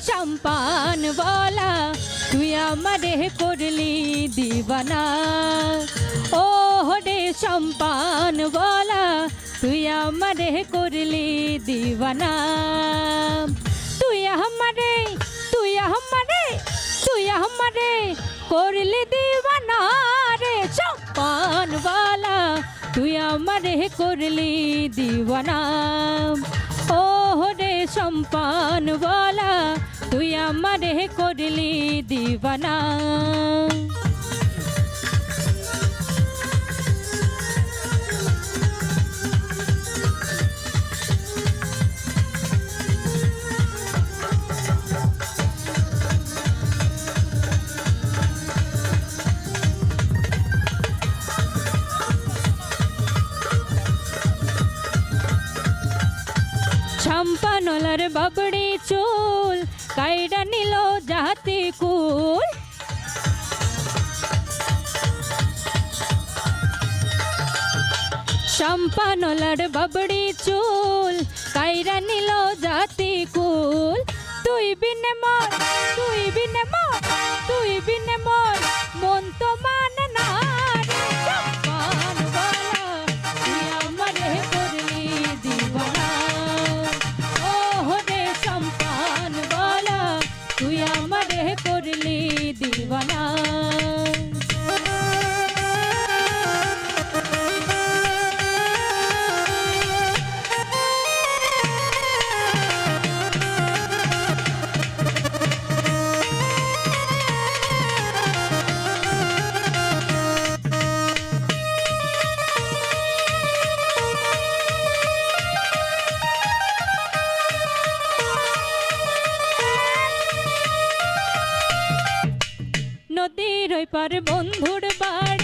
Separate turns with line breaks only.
সম্পান বলা তুই আমারে করলি দিবানা ও রে সম্পান বলা তুই আমারে করলি দিবানা তুই আমারে করলি দিবানা রে সম্পান বলা তুই আমারে করলি দিবানা ও রে সম্পান বলা তুই আমারে করলি দিবানা সম্পানলার বাবড়ি চুল কাইডা নিল জাতি কুল সম্পানলার বাবড়ি চুল কাইডা নিল জাতি কুল তুই বিনে মন মন তো মানে না রে সম্পান বলা তুই আমারে করলি দিবানা ও রে সম্পান বলা তুই আমারে করলি দিবানা নদীর ওই পার বন্ধুর বাড়ি